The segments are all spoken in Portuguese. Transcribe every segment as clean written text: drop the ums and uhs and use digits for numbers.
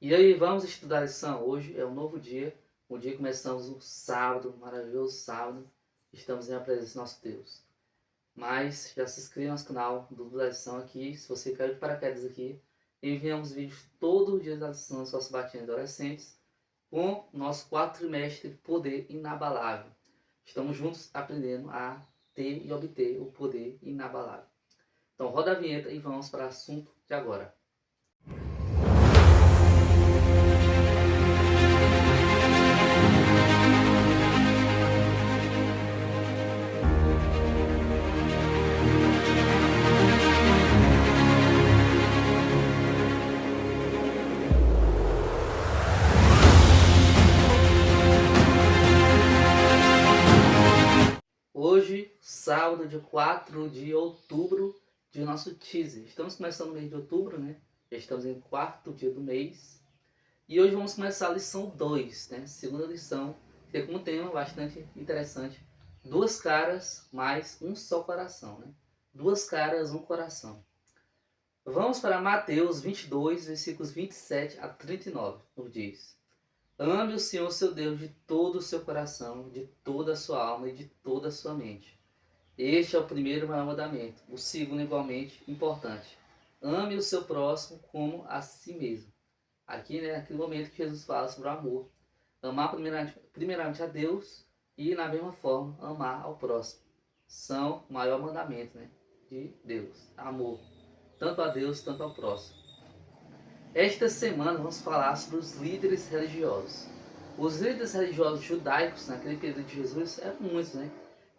E aí, vamos estudar a lição. Hoje é um novo dia, um dia que começamos um sábado, um maravilhoso sábado. Estamos em presença do nosso Deus. Mas já se inscreva no nosso canal do da lição aqui, se você caiu de paraquedas aqui. Enviamos vídeos todo dia da lição das nossas batinhas de adolescentes com o nosso quarto trimestre Poder Inabalável. Estamos juntos aprendendo a ter e obter o poder inabalável. Então roda a vinheta e vamos para o assunto de agora. Hoje, sábado, dia 4 de outubro, de nosso teaser. Estamos começando o mês de outubro, né? Já estamos em quarto dia do mês. E hoje vamos começar a lição 2, né? Segunda lição, que é com um tema bastante interessante. Duas caras mais um só coração, né? Duas caras, um coração. Vamos para Mateus 22, versículos 27 a 39, nos diz: Ame o Senhor seu Deus de todo o seu coração, de toda a sua alma e de toda a sua mente. Este é o primeiro maior mandamento. O segundo, igualmente importante: ame o seu próximo como a si mesmo. Aqui, né, naquele momento que Jesus fala sobre o amor. Amar primeiramente a Deus e, na mesma forma, amar ao próximo. São o maior mandamento, né, de Deus. Amor. Tanto a Deus, tanto ao próximo. Esta semana vamos falar sobre os líderes religiosos. Os líderes religiosos judaicos, naquele período de Jesus, eram muitos, né?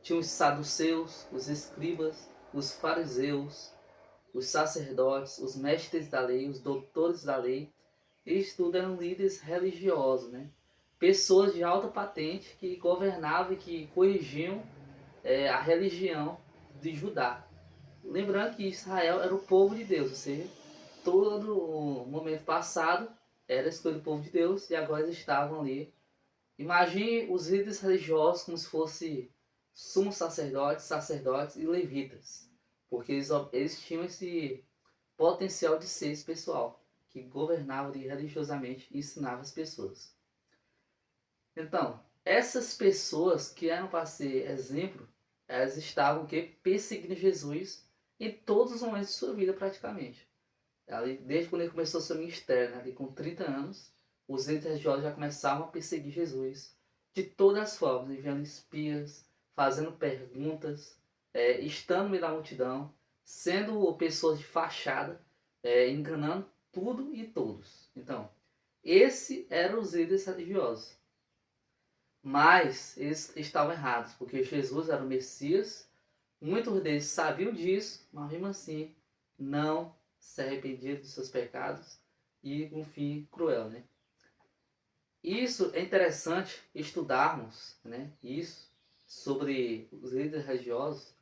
Tinham os saduceus, os escribas, os fariseus, os sacerdotes, os mestres da lei, os doutores da lei. Eles tudo eram líderes religiosos, né? Pessoas de alta patente que governavam e que corrigiam a religião de Judá. Lembrando que Israel era o povo de Deus, ou seja, todo o momento passado era a escolha do povo de Deus e agora eles estavam ali. Imagine os líderes religiosos como se fossem sumos sacerdotes, sacerdotes e levitas, porque eles tinham esse potencial de ser esse pessoal que governava religiosamente e ensinava as pessoas. Então, essas pessoas que eram para ser exemplo, elas estavam perseguindo Jesus em todos os momentos de sua vida praticamente. Ali, desde quando ele começou seu ministério, né, ali com 30 anos, os líderes religiosos já começavam a perseguir Jesus de todas as formas, enviando espias, fazendo perguntas, estando no meio da multidão, sendo pessoas de fachada, enganando tudo e todos. Então, esses eram os líderes religiosos. Mas eles estavam errados, porque Jesus era o Messias, muitos deles sabiam disso, mas mesmo assim não se arrependiam dos seus pecados e um fim cruel, né? Isso é interessante estudarmos, né? Isso sobre os líderes religiosos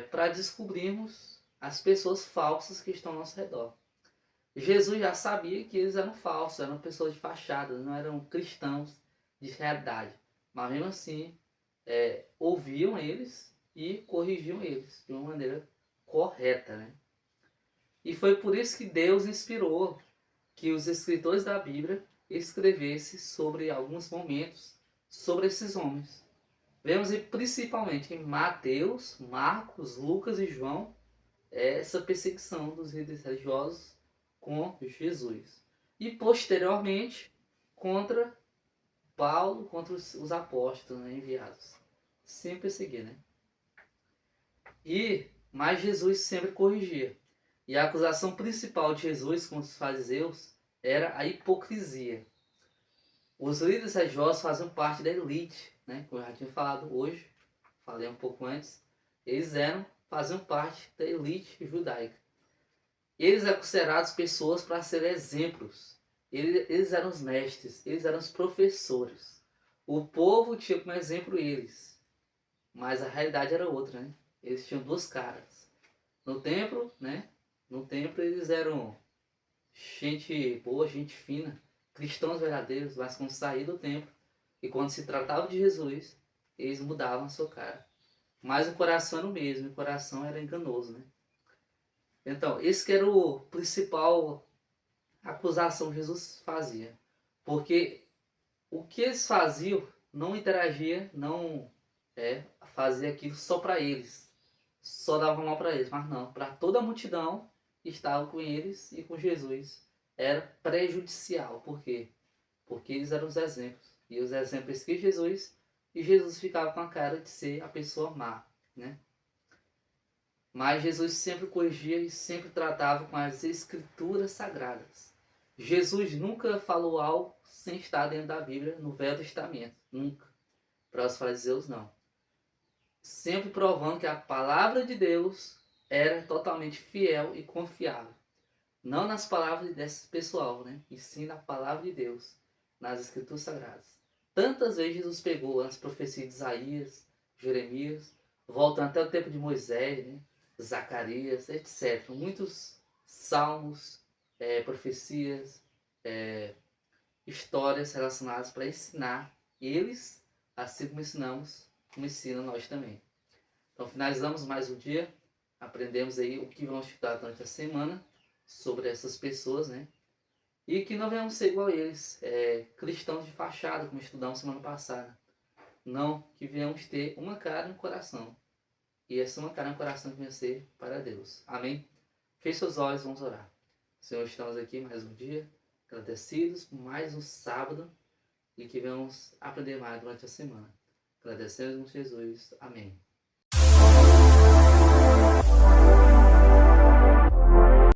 para descobrirmos as pessoas falsas que estão ao nosso redor. Jesus já sabia que eles eram falsos, eram pessoas de fachada, não eram cristãos de realidade. Mas mesmo assim, ouviam eles e corrigiam eles de uma maneira correta, né? E foi por isso que Deus inspirou que os escritores da Bíblia escrevessem sobre alguns momentos sobre esses homens. Vemos principalmente em Mateus, Marcos, Lucas e João essa perseguição dos líderes religiosos com Jesus. E posteriormente contra Paulo, contra os apóstolos, né, enviados. Sempre perseguir, né? Mas Jesus sempre corrigia. E a acusação principal de Jesus com os fariseus era a hipocrisia. Os líderes religiosos faziam parte da elite, né? Como eu já tinha falado hoje, falei um pouco antes. Eles faziam parte da elite judaica. Eles eram considerados pessoas para serem exemplos. Eles eram os mestres, eles eram os professores. O povo tinha como exemplo eles. Mas a realidade era outra, né? Eles tinham duas caras. No templo, né? No templo eles eram gente boa, gente fina, cristãos verdadeiros, mas quando saíram do templo e quando se tratava de Jesus, eles mudavam a sua cara. Mas o coração era o mesmo, o coração era enganoso, né? Então, esse que era o principal acusação Jesus fazia. Porque o que eles faziam não interagia, não fazia aquilo só para eles. Só dava mal para eles, mas não, para toda a multidão que estava com eles e com Jesus. Era prejudicial. Por quê? Porque eles eram os exemplos. E os exemplos que Jesus, e Jesus ficava com a cara de ser a pessoa má, né? Mas Jesus sempre corrigia e sempre tratava com as escrituras sagradas. Jesus nunca falou algo sem estar dentro da Bíblia, no Velho Testamento. Nunca. Para os fariseus, não. Sempre provando que a palavra de Deus era totalmente fiel e confiável. Não nas palavras desse pessoal, né? E sim na palavra de Deus, nas escrituras sagradas. Tantas vezes Jesus pegou as profecias de Isaías, Jeremias, voltando até o tempo de Moisés, né? Zacarias, etc. Muitos salmos, profecias, histórias relacionadas para ensinar eles, assim como ensinamos, como ensina nós também. Então finalizamos mais um dia, aprendemos aí o que vamos estudar durante a semana sobre essas pessoas, né? E que não venhamos ser igual a eles, cristãos de fachada, como estudamos semana passada. Não, que venhamos ter uma cara no coração. E essa uma cara no coração que venha ser para Deus. Amém? Feche seus olhos, vamos orar. Senhor, estamos aqui mais um dia, agradecidos por mais um sábado e que venhamos aprender mais durante a semana. Agradecemos, Jesus. Amém.